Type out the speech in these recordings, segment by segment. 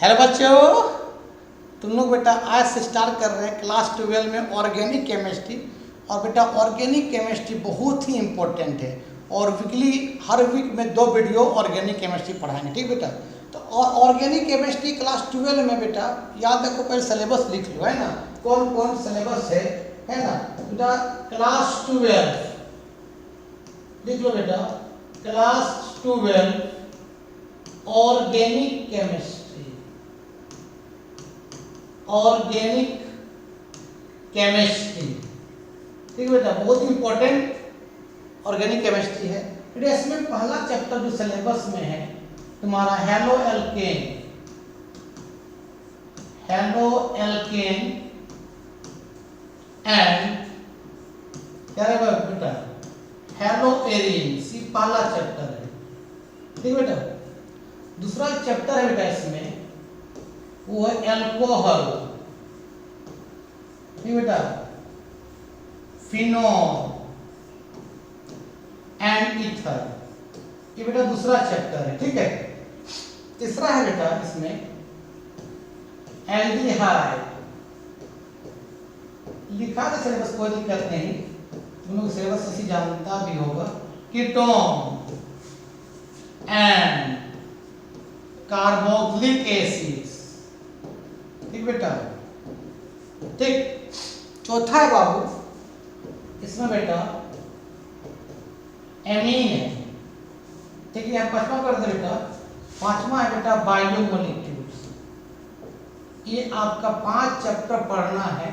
Hello बच्चों, तुम लोग बेटा आज से स्टार्ट कर रहे हैं क्लास 12 में ऑर्गेनिक केमिस्ट्री। और बेटा ऑर्गेनिक केमिस्ट्री बहुत ही इम्पोर्टेंट है और हर वीक में 2 वीडियो ऑर्गेनिक केमिस्ट्री पढ़ाएंगे, ठीक बेटा। तो ऑर्गेनिक केमिस्ट्री क्लास 12 में बेटा याद रखो, पहले सिलेबस लिख लो, है ना, कौन कौन सिलेबस है ना बेटा। क्लास 12 लिख लो बेटा, class 12 organic chemistry, organic chemistry, ठीक है बेटा, बहुत इंपॉर्टेंट ऑर्गेनिक केमिस्ट्री है बेटा। इसमें पहला चैप्टर जो सिलेबस में है तुम्हारा halo alkane, halo alkane and क्या है बेटा, हेलो एरीन, ये पहला चैप्टर है, ठीक बेटा। दूसरा चैप्टर है बेटा इसमें, वो है एल्कोहल, ठीक बेटा, फिनोल एंड ईथर, ये बेटा दूसरा चैप्टर है, ठीक है। तीसरा है बेटा इसमें एल्डिहाइड, लिखा था सिलेबस, कोई दिक्कत नहीं, तुम लोग सिलेबस इसी जानता भी होगा। कीटोन एंड कार्बोक्सिलिक एसिड, ठीक बेटा, ठीक। चौथा है बाबू इसमें बेटा एमीन है, ठीक है। हम पांचवा कर दे बेटा, पांचवा है बेटा बायोमोलिक्यूल्स। ये आपका 5 चैप्टर पढ़ना है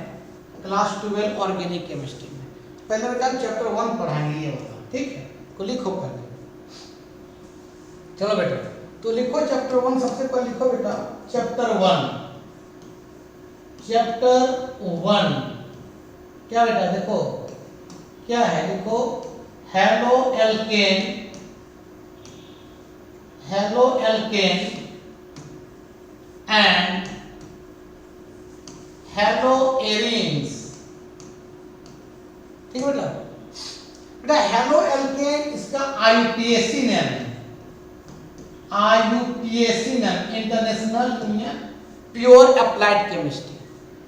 क्लास 12 ऑर्गेनिक केमिस्ट्री में। पहले बेटा चैप्टर 1 पढ़ाएंगे, ये होगा, ठीक है। को लिखो पहले, चलो बेटा, तो लिखो चैप्टर 1। सबसे पहले लिखो बेटा चैप्टर 1, चैप्टर 1 क्या बेटा, देखो क्या है, लिखो halo alkane, halo alkane and hello arenes, ठीक बेटा। बेटा हेलो एल्केन इसका IUPAC नेम है, IUPAC name, international union pure applied chemistry.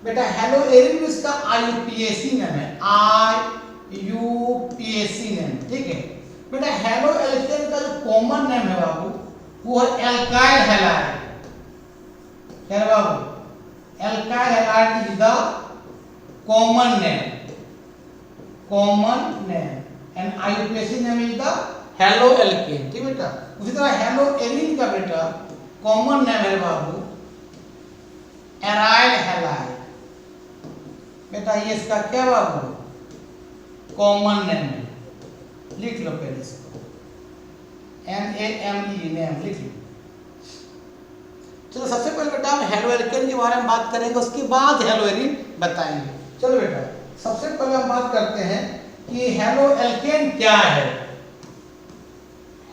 बेटा हेलो एरीन इसका IUPAC नेम है, IUPAC नेम, ठीक है। बेटा हेलो एल्केन का जो कॉमन नेम है बाबू, वो है एल्काइल हैलाइड, क्या है बाबू, alkyl halide is the common name, common name and IUPAC name is the halo alkane, ठीक बेटा। उसी तरह हेलो एरीन का बेटा कॉमन नेम है बाबू एराइल हैलाइड, बेटा ये इसका क्या बाबू कॉमन नेम है, लिख लो पहले इसको, NAME नेम लिख लो। चलो सबसे पहले बेटा हम हेलो एल्केन के बारे में बात करेंगे, उसके बाद हेलो एरीन बताएंगे। चलो बेटा सबसे पहले हम बात करते हैं कि हेलो एल्केन क्या है।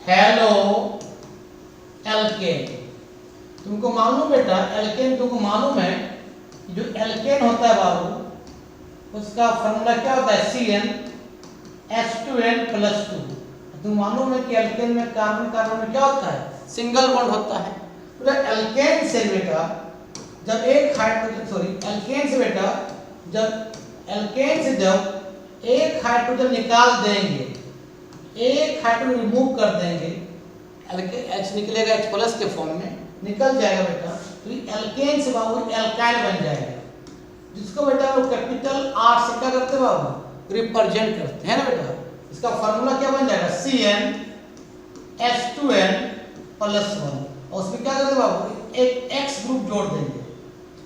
हेलो एल्केन तुमको मालूम बेटा, एल्केन तुमको मालूम है, जो एल्केन होता है बाबू उसका फॉर्मूला क्या होता है, CnH2n+2। तुम मालूम है कि एल्केन में कार्बन कार्बन में क्या होता है, सिंगल बॉन्ड होता है। तो एल्केन से बेटा जब एक हाइड्रोजन जब एक हाइड्रोजन निकाल देंगे, एक हाइड्रोजन रिमूव कर देंगे, H निकलेगा H+ के फॉर्म में निकल जाएगा बेटा, तो एल्केन से बाबू एल्काइल बन जाएगा, जिसको बेटा लोग कैपिटल R से क्या करते हैं बाबू, रिप्रेजेंट करते हैं ना बेटा। इसका फार्मूला क्या बन जाएगा, CnH2n+1, और उसमें क्या करते बाबू, एक X ग्रुप जोड़ देंगे,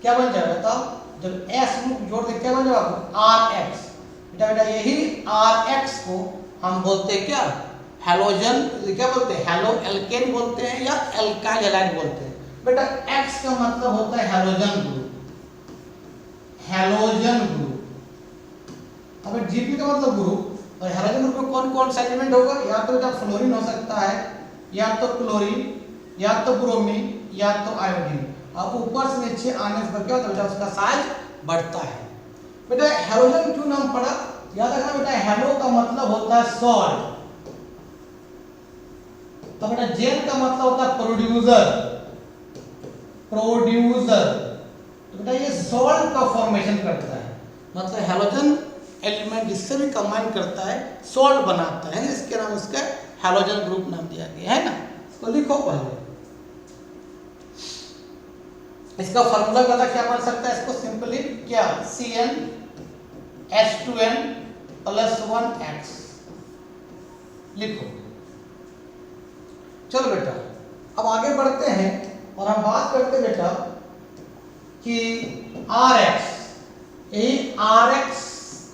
क्या बन जाएगा बताओ, जब S ग्रुप जोड़ देंगे क्या बन जाएगा बाबू, RX। बेटा यही RX को हम बोलते हैं क्या, हैलोजन, क्या बोलते हैं, हेलो एल्केन बोलते हैं या एल्काइल हैलाइड बोलते हैं। बेटा X का मतलब होता है हैलोजन ग्रुप, हैलोजन ग्रुप। अब Gp का मतलब ग्रुप, और हैलोजन ग्रुप में कौन कौन सा एलिमेंट होगा, या तो बेटा फ्लोरीन हो सकता है, या तो क्लोरीन, या तो ब्रोमीन, या तो आयोडीन। अब ऊपर से नीचे आने से क्या होता है बेटा, उसका साइज बढ़ता है। बेटा हैलोजन क्यों नाम पड़ा, याद रखना बेटा, हेलो का मतलब होता है सॉल्ट, तो बेटा जेन का मतलब होता है प्रोड्यूसर, प्रोड्यूसर। तो बेटा ये सॉल्ट का फॉर्मेशन करता है, मतलब हैलोजन एलिमेंट जिससे भी कंबाइन करता है सॉल्ट बनाता है, इसके नाम उसका हैलोजन ग्रुप नाम दिया गया है ना। इसको लिखो पहले, इसका फॉर्मूला पता क्या बन सकता है, इसको सिंपली क्या CnH2n + 1x लिखो। चलो बेटा अब आगे बढ़ते हैं और हम बात करते हैं बेटा कि RX, यही RX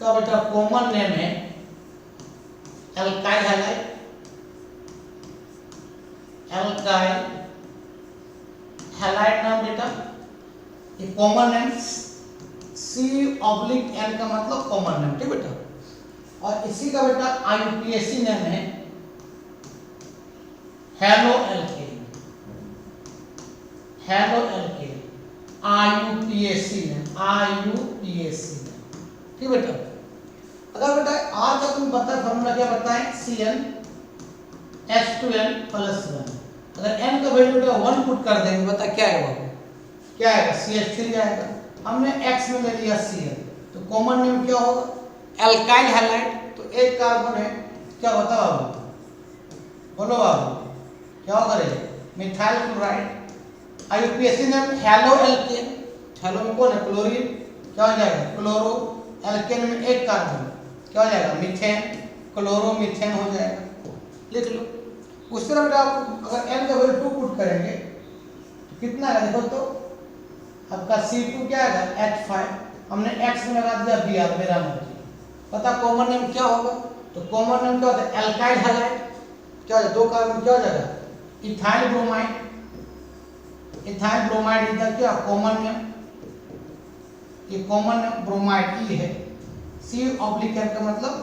का बेटा कॉमन नेम है एल्काइल हैलाइड, एल्काइल हैलाइड नाम बेटा, ये कॉमन नेम C/N का मतलब कॉमन नेम, ठीक बेटा। और इसी का बेटा IUPAC नेम है halo alkane, halo alkane IUPAC name, IUPAC name, ठीक बेटा। अगर बेटा R का तुम पता है फॉर्मूला क्या बताएं, CnH2n + 1। अगर n का वैल्यू बेटा 1 पुट कर देंगे, बता क्या आएगा, क्या आएगा CH3 आएगा। हमने x में ले लिया Cl, तो कॉमन नेम क्या होगा एल्काइल हैलाइड, तो एक कार्बन है, क्या होता है बाबू, बोलो बाबू क्या होगा रे, methyl chloride. IUPAC name halo alkane, hello में कौन है क्लोरीन, क्या हो जाएगा क्लोरो, एल्केन में एक कार्बन, क्या हो जाएगा मीथेन, क्लोरोमीथेन हो जाएगा, लिख लो। उस तरह बेटा आप अगर n का वैल्यू 2 पुट करेंगे तो कितना है देखो, तो आपका C2 क्या आएगा H5, हमने x में लगा दिया Br, मेरा मर्जी। पता कॉमन नेम क्या होगा, तो कॉमन नेम क्या होता है एल्काइल हैलाइड, क्या हो जाएगा दो कार्बन, क्या हो जाएगा इथाइल ब्रोमाइड, इथाइल ब्रोमाइड इधर क्या कॉमन नेम, ये कॉमन नेम ब्रोमाइड ई है, C/N का मतलब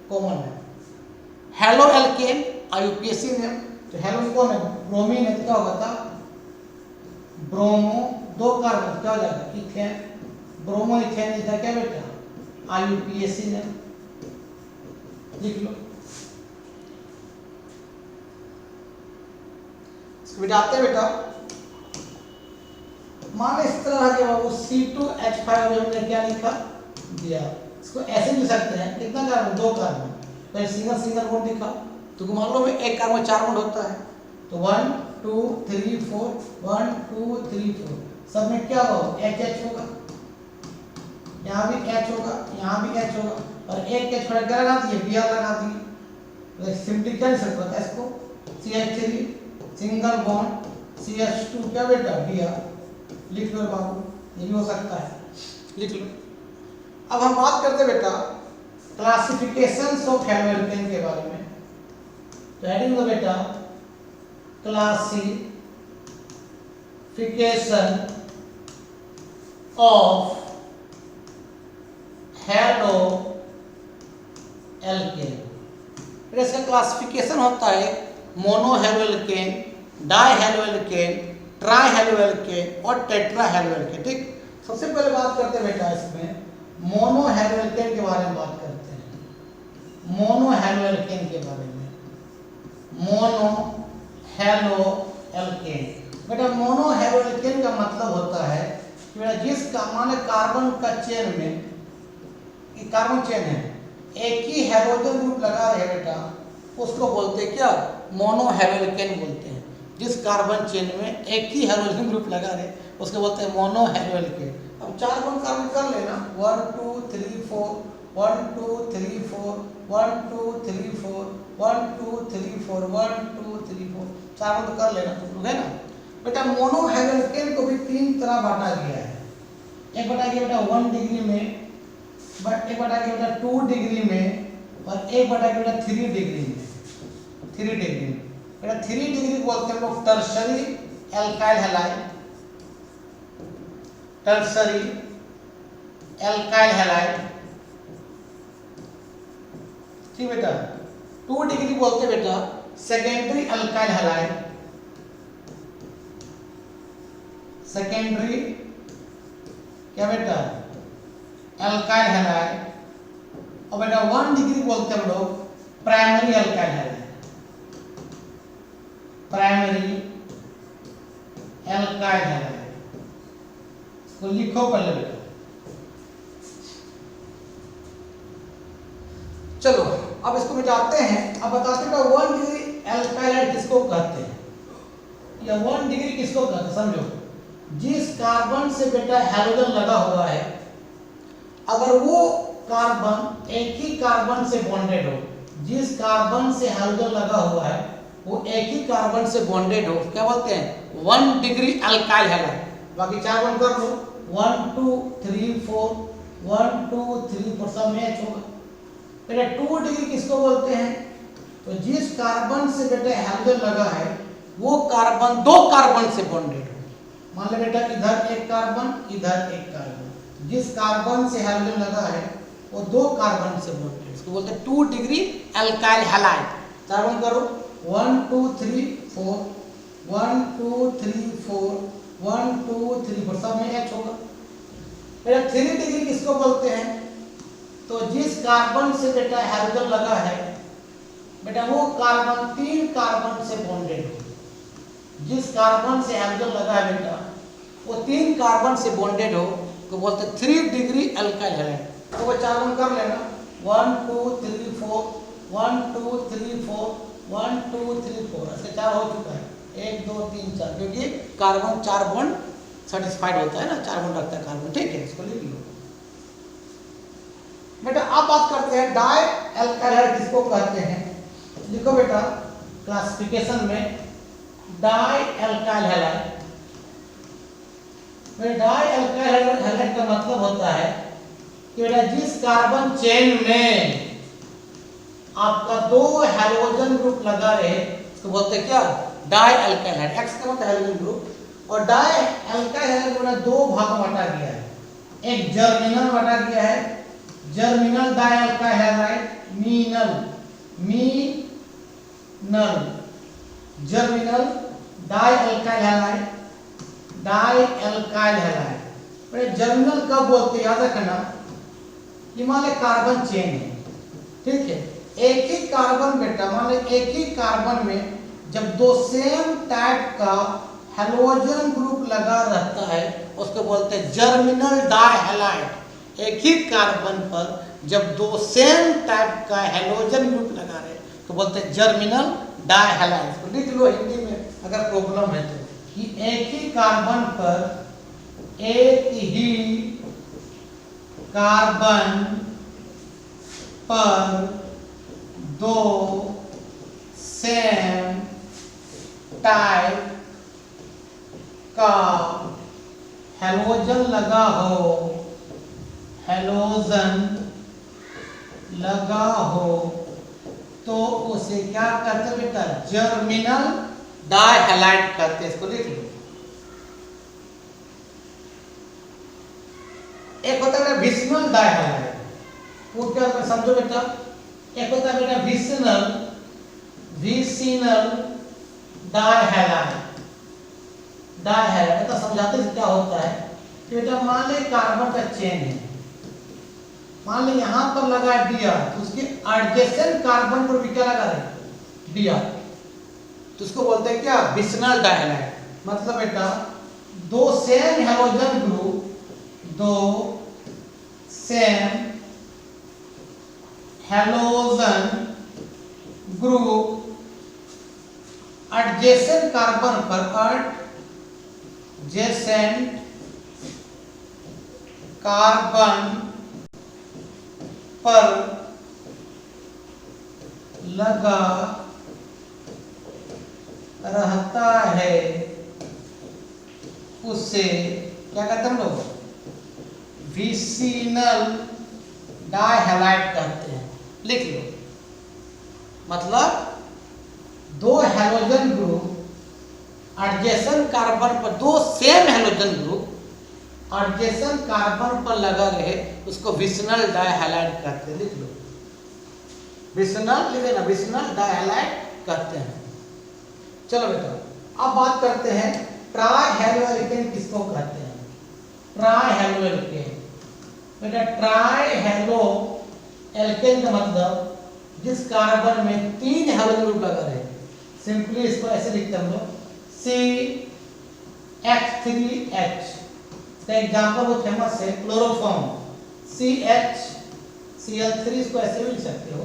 common name. Halo alkane IUPAC name, तो हेलो कौन है ब्रोमीन है, क्या होगा था ब्रोमो, दो कार्बन क्या हो जाएगा इथेन, ब्रोमो इथेन इधर क्या बेटा IUPAC नेम, लिख लो। इसको बिठाते हैं बेटा, मान इस तरह के बाबू C2H5 हमने क्या लिखा दिया, इसको ऐसे लिख सकते हैं, कितना कार्बन दो कार्बन, फिर सिंगल सिंगल बॉन्ड दिखा, तो मान लो में एक कार्बन 4 बॉन्ड होता है, तो 1 2 3 4 1 2 3 4 सब में क्या होगा HH होगा, यहाँ भी H होगा, यहाँ भी H होगा, और एक के छोड़ क्या लगा दिए Br लगा दिए, तो सिंपली क्या लिख सकते हैं इसको CH3 सिंगल बॉन्ड CH2 क्या बेटा Br, लिख लो बाबू, ये भी हो सकता है, लिख लो। अब हम बात करते हैं बेटा क्लासिफिकेशंस ऑफ हेलो एल्केन के बारे में, तो हेडिंग लो बेटा क्लासिफिकेशन ऑफ हेलो एल्केन। इसका क्लासिफिकेशन होता है mono halo alkane, die halo alkane, try halo alkane और टेट्रा हेलो एल्केन, ठीक। सबसे पहले बात करते हैं बेटा इसमें मोनो हेलो एल्केन के बारे में बात करते हैं, मोनो हेलो एल्केन के बारे में, मोनो हेलो एल्केन। बेटा मोनो हेलो एल्केन का मतलब होता है कि बेटा जिस माने कार्बन का चेन में, कार्बन चेन है, एक ही हाइड्रोजन ग्रुप लगा रहे बेटा, उसको बोलते हैं क्या मोनो हेलो एल्केन बोलते हैं। जिस कार्बन चेन में एक ही हाइड्रोजन ग्रुप लगा रहे उसको बोलते हैं मोनो हेलो एल्केन। अब 4 बॉन्ड कार्बन कर लेना 1 2 3 4 1 2 3 4 1 2 3 4 1 2 3 4 1 2 3 4 4 बॉन्ड कर लेना तुम लोग, है ना बेटा। मोनो हेलो एल्केन को भी 3 तरह बांटा गया है, एक बांटा गया बेटा 1 डिग्री में, एक बांटा गया बेटा 2 डिग्री में, और एक बांटा गया बेटा 3 डिग्री में, 3 डिग्री में। बेटा 3 डिग्री बोलते हैं लोग tertiary alkyl halide, tertiary alkyl halide, ठीक बेटा। 2 डिग्री बोलते हैं बेटा सेकेंडरी एल्काइल हैलाइड, सेकेंडरी क्या बेटा एल्काइल हैलाइड, और बेटा 1 डिग्री बोलते हैं हम लोग primary alkyl halide, primary alkyl halide, इसको लिखो पहले बेटा। चलो अब इसको मिटाते हैं। अब बताते हैं 1 डिग्री एल्काइल किसको कहते हैं, या 1 डिग्री किसको कहते हैं समझो। जिस कार्बन से बेटा हैलोजन लगा हुआ है, अगर वो कार्बन एक ही कार्बन से बॉन्डेड हो, जिस कार्बन से हैलोजन लगा हुआ है वो एक ही कार्बन से बॉन्डेड हो, क्या बोलते हैं 1 डिग्री एल्काइल हैलाइड। बाकी 4 बॉन्ड कर लो, 1 2 3 4, 1 2 3 4 सब मैच होगा। बेटा 2 डिग्री किसको बोलते हैं, तो जिस कार्बन से बेटा हैलोजन लगा है वो कार्बन 2 कार्बन से बॉन्डेड हो। मान लो बेटा इधर एक कार्बन, इधर एक कार्बन, जिस कार्बन से हैलोजन लगा है वो 2 कार्बन से बॉन्डेड, इसको बोलते हैं 2 डिग्री एल्काइल हैलाइड। 4 बॉन्ड करो, 1 2 3 4, 1 2 3 4, 1 2 3 4 सब में एच होगा। बेटा 3 डिग्री किसको बोलते हैं, तो जिस कार्बन से बेटा हैलोजन लगा है बेटा वो कार्बन 3 कार्बन से बॉन्डेड हो। जिस कार्बन से हैलोजन लगा है बेटा वो 3 कार्बन से बॉन्डेड हो तो बोलते हैं 3 डिग्री एल्काइल हैलाइड। तो वो 4 बॉन्ड कर लेना, 1 2 3 4, 1 2 3 4, 1 2 3 4, ऐसे 4 हो चुका है, 1 2 3 4, क्योंकि कार्बन 4 बॉन्ड सेटिस्फाइड होता है ना, 4 बॉन्ड रखता है कार्बन, ठीक है, इसको लिख लो बेटा। अब बात करते हैं डाई एल्काइल हैलाइड किसको कहते हैं। लिखो बेटा क्लासिफिकेशन में di alkyl halide. Di alkyl halide का मतलब होता है कि बेटा जिस कार्बन चेन में आपका 2 हैलोजन ग्रुप लगा रहे उसको बोलते हैं क्या, डाई एल्काइल हैलाइड। एक्स का मतलब हैलोजन ग्रुप, और डाई एल्काइल हैलाइड को 2 भाग में बांटा गया है। एक जर्मिनल बांटा गया है, जर्मिनल डाई एल्काइल हैलाइड, मीनल geminal di alkyl halide, di alkyl halide. Geminal कब बोलते हैं याद रखना, ये मान ले कार्बन चेन है, ठीक है, एक ही कार्बन बेटा मान ले एक ही कार्बन में जब 2 सेम टाइप का हैलोजन ग्रुप लगा रहता है उसको बोलते हैं जर्मिनल डाई हैलाइड। एक ही कार्बन पर जब 2 सेम टाइप का हैलोजन ग्रुप लगा रहे तो बोलते हैं जर्मिनल डाई हैलाइड। तो लिख लो हिंदी में अगर प्रॉब्लम है तो, कि एक ही कार्बन पर एक ही कार्बन पर 2 सेम टाइप का हैलोजन लगा हो, हैलोजन लगा हो तो उसे क्या कहते हैं बेटा, जर्मिनल डाई हैलाइड कहते हैं। इसको लिख लो। एक होता है विसिनल डाई हैलाइड, वो क्या होता है समझो बेटा। एक होता है बेटा vicinal di halide. Di halide तो समझाते हैं क्या होता है कि बेटा मान ले कार्बन का चेन है, मान ली यहां पर लगा दिया तो उसके एडजेसेंट कार्बन पर भी क्या लगा रहे दिया, तो उसको बोलते हैं क्या, विसिनल डाई हैलाइड। मतलब बेटा 2 same halogen group, 2 same halogen group adjacent carbon पर, एडजेसेंट कार्बन पर लगा रहता है उसे क्या कहते हैं हम लोग, विसिनल डाई हैलाइड कहते हैं। लिख लो, मतलब 2 हैलोजन ग्रुप एडजेसेंट कार्बन पर, 2 same halogen group adjacent carbon पर लगा रहे उसको विसिनल डाई हैलाइड कहते हैं। लिख लो, विसिनल लिखे ना, विसिनल डाई हैलाइड कहते हैं। चलो बेटा अब बात करते हैं ट्राई हैलो एल्केन किसको कहते हैं। ट्राई हैलो एल्केन बेटा, ट्राई हैलो एल्केन का मतलब जिस कार्बन में 3 हैलोजन ग्रुप लगा रहे, सिंपली इसको ऐसे लिखते हैं हम लोग, H3H। इसका एग्जाम्पल बहुत फेमस है क्लोरोफॉर्म, CH इसको ऐसे भी लिख सकते हो,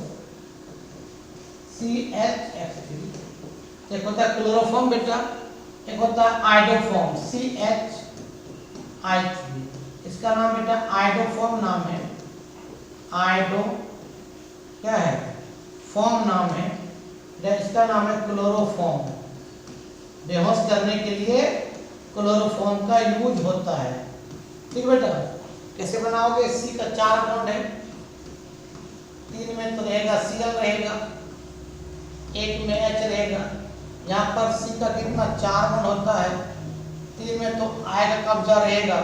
CHH3। एक होता है क्लोरोफॉर्म बेटा, एक होता है आइडोफॉर्म, CHI3। इसका नाम बेटा आइडोफॉर्म नाम है, आइडो क्या है, फॉर्म नाम है। इसका नाम है क्लोरोफॉर्म। बेहोश करने के लिए क्लोरोफॉर्म का यूज होता है। ठीक बेटा, कैसे बनाओगे? सी का 4 बॉन्ड है, 3 में तो रहेगा Cl रहेगा, 1 में H रहेगा। यहाँ पर सी का कितना 4 बॉन्ड होता है, 3 में तो I का कब्जा रहेगा,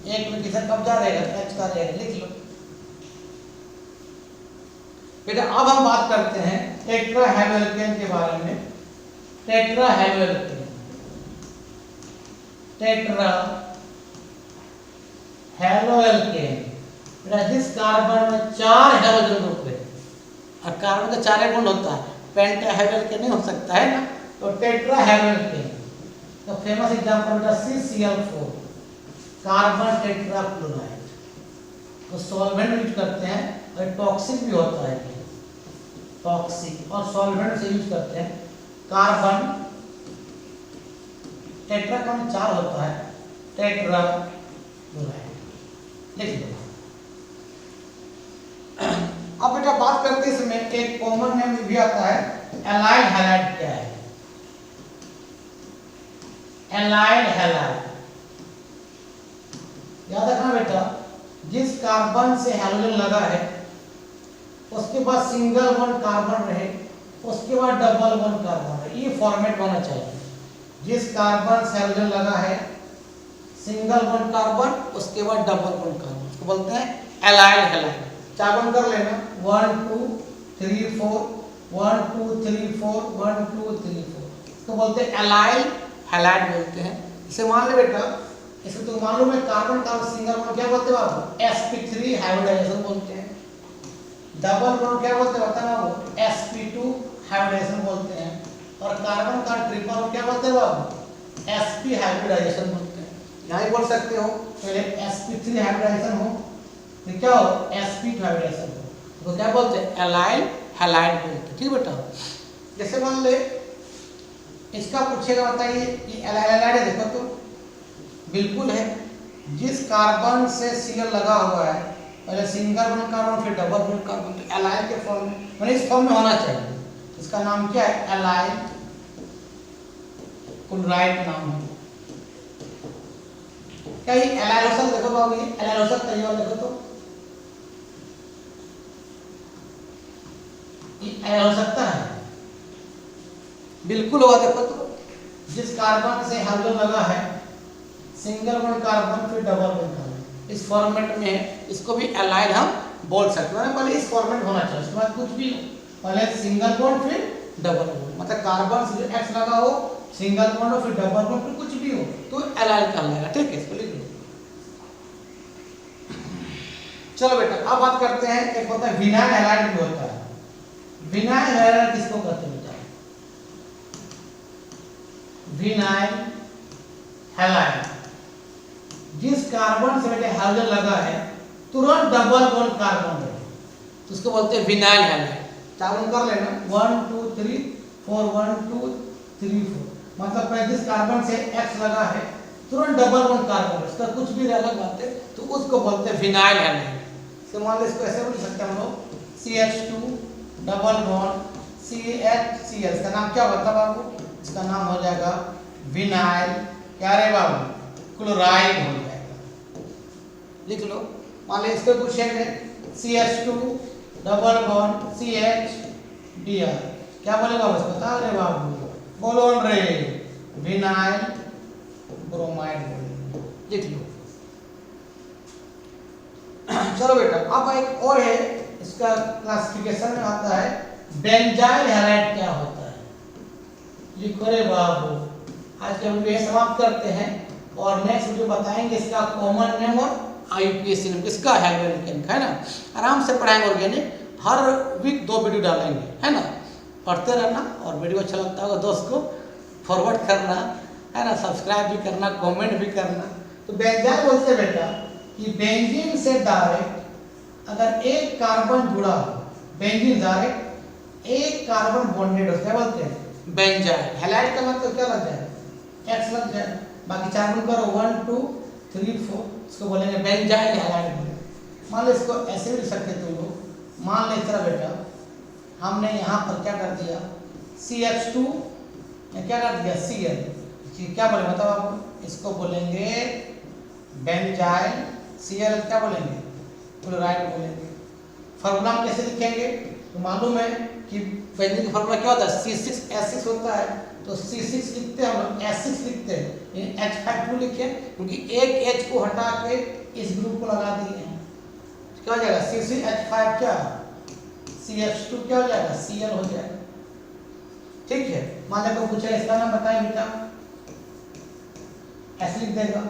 1 में किसका कब्जा रहेगा, H का रहेगा। लिख लो बेटा। अब हम बात करते हैं टेट्राहेलोएल्केन के बारे में। टेट्राहेलोएल्केन, टेट्राहेलोएल्केन बेटा, जिस कार्बन में 4 हेलोजन ग्रुप है, और कार्बन का 4 बॉन्ड होता है, पेंटाहेलोएल्केन नहीं हो सकता है ना, तो टेट्राहेलोएल्केन। तो फेमस एग्जांपल बेटा CCl4, कार्बन टेट्राक्लोराइड। तो सॉल्वेंट यूज करते हैं और टॉक्सिक भी होता है, टॉक्सिक और सॉल्वेंट से यूज करते हैं। कार्बन टेट्रा का 4 होता है, टेट्राक्लोराइड। लिख लो। अब बेटा बात करते हैं इसमें एक कॉमन नेम भी आता है, एलाइल हैलाइड। क्या है एलाइल हैलाइड? याद रखना बेटा, जिस कार्बन से हैलोजन लगा है उसके बाद सिंगल बॉन्ड कार्बन रहे, उसके बाद डबल बॉन्ड कार्बन रहे, ये फॉर्मेट होना चाहिए। जिस कार्बन से हैलोजन लगा है, सिंगल बॉन्ड कार्बन, उसके बाद डबल बॉन्ड कार्बन, उसको बोलते हैं एलाइल हैलाइड। चाबन कर लेना, 1 2 3 4 1 2 3 4 1 2 3 4, इसको बोलते हैं एलाइल हैलाइड बोलते हैं। इसे मान ले बेटा, इसे तो मालूम है कार्बन का सिंगल बॉन्ड क्या बोलते हैं बाबू, sp3 हाइब्रिडाइजेशन बोलते हैं। डबल बॉन्ड क्या बोलते हैं बताना बाबू, sp2 हाइब्रिडाइजेशन बोलते हैं। और कार्बन का ट्रिपल बॉन्ड क्या बोलते हैं बाबू, sp हाइब्रिडाइजेशन बोलते हैं। यहाँ ही बोल सकते हो, पहले sp3 हाइब्रिडाइजेशन हो, फिर क्या हो sp2 हाइब्रिडाइजेशन हो, तो क्या बोलते हैं एलाइल हैलाइड बोलते हैं। ठीक बेटा, जैसे मान ले इसका पूछेगा, बताइए ये एलाइल हैलाइड है, देखो तो बिल्कुल है। जिस कार्बन से Cl लगा हुआ है, पहले सिंगल बॉन्ड कार्बन फिर डबल बॉन्ड कार्बन, तो एलाइल के फॉर्म में, मतलब इस फॉर्म में होना चाहिए। इसका नाम क्या है, एलाइल क्लोराइड नाम है। क्या ये एलाइल हो सकता? देखो बाबू, ये एलाइल हो सकता है, ये वाला देखो तो, ये एलाइल हो सकता है, बिल्कुल होगा। देखो तो, जिस कार्बन से हैलोजन लगा है, सिंगल बॉन्ड कार्बन फिर डबल बॉन्ड कार्बन, इस फॉर्मेट में है, इसको भी एलाइल हम बोल सकते हैं। पहले इस फॉर्मेट होना चाहिए, उसके बाद कुछ भी, पहले सिंगल बॉन्ड फिर डबल बॉन्ड, मतलब कार्बन से X लगा हो, सिंगल बॉन्ड हो, फिर डबल बॉन्ड, फिर कुछ भी हो, तो एलाइल कहलाएगा। ठीक है, इसको लिख लो। चलो बेटा, अब बात करते हैं, एक होता है विनाइल हैलाइड भी होता है। विनाइल हैलाइड किसको कहते हैं बेटा, विनाइल हैलाइड, जिस कार्बन से बेटे हैलोजन लगा है तुरंत डबल बॉन्ड कार्बन है, तो उसको बोलते हैं विनाइल हैलाइड। चालन कर लेना, 1 2 3 4 1 2 3 4, मतलब जिस कार्बन से X लगा है तुरंत डबल बॉन्ड कार्बन है, इसका कुछ भी अलग बात है, तो उसको बोलते हैं विनाइल हैलाइड। तो मान लो इसको ऐसे बोल सकते हैं हम लोग, CH2 डबल बॉन्ड CHCl, इसका नाम क्या होता है बाबू, इसका नाम हो जाएगा विनाइल क्या रे बाबू, क्लोराइड हो जाएगा। लिख लो। मान लो इसको पूछेंगे CH2 डबल बॉन्ड CHBr, क्या बोलेगा बस बता रे बाबू, बोलो रे, विनाइल ब्रोमाइड बोलेंगे। लिख लो। चलो बेटा, अब एक और है, इसका क्लासिफिकेशन में आता है बेंजाइल हैलाइड क्या होता है। लिखो रे बाबू। आज का वीडियो समाप्त करते हैं और नेक्स्ट वीडियो बताएंगे इसका कॉमन नेम और IUPAC नेम किसका हैलोजन का, है ना। आराम से पढ़ाएंगे ऑर्गेनिक, हर वीक 2 वीडियो डालेंगे, है ना। पढ़ते रहना, और वीडियो अच्छा लगता होगा दोस्त को फॉरवर्ड करना, है ना, सब्सक्राइब भी करना, कमेंट भी करना। तो बेंजाइल बोलते हैं बेटा कि बेंजीन से डायरेक्ट अगर एक कार्बन जुड़ा हो, बेंजीन डायरेक्ट एक कार्बन बॉन्डेड हो, क्या बोलते हैं बेंजाइल। हैलाइड का मतलब क्या लग जाए, एक्स लग जाए, बाकी चार्बन करो 1 2 3 4, इसको बोलेंगे बेंजाइल हैलाइड बोलेंगे। मान लो इसको ऐसे भी लिख सकते तुम लोग, मान लो इस तरह बेटा हमने यहाँ पर क्या कर दिया CH2 क्या कर दिया Cl, क्या बोले बताओ आप, इसको बोलेंगे बेंजाइल, Cl क्या बोलेंगे क्लोराइड बोलेंगे। फॉर्मूला हम कैसे लिखेंगे, तो मालूम है कि बेंजीन का फॉर्मूला क्या होता है C6H6 होता है, तो C6 लिखते हैं हम लोग, H6 लिखते हैं, H5 क्यों लिखे, क्योंकि एक H को हटा के इस ग्रुप को लगा दिए हैं, क्या हो जाएगा C6H5 क्या CH2 क्या हो जाएगा Cl हो जाएगा। ठीक है, मान लो पूछे इसका नाम बताएं बेटा, ऐसे लिख देगा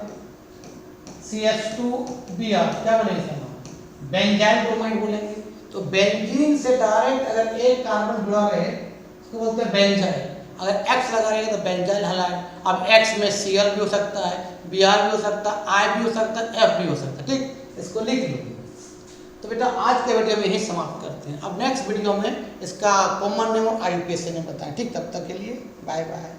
CH2Br, क्या बोलेंगे इसका नाम बेंजाइल ब्रोमाइड बोलेंगे। तो बेंजीन से डायरेक्ट अगर एक कार्बन जुड़ा रहे उसको बोलते हैं बेंजाइल, अगर X लगा रहेगा तो बेंजाइल हैलाइड। अब X में Cl भी हो सकता है, Br भी हो सकता है, I भी हो सकता है, F भी हो सकता है, ठीक, इसको लिख लो। तो बेटा आज के वीडियो में यही समाप्त करते हैं, अब नेक्स्ट वीडियो में इसका कॉमन नेम और IUPAC नेम बताएं, ठीक, तब तक के लिए बाय बाय।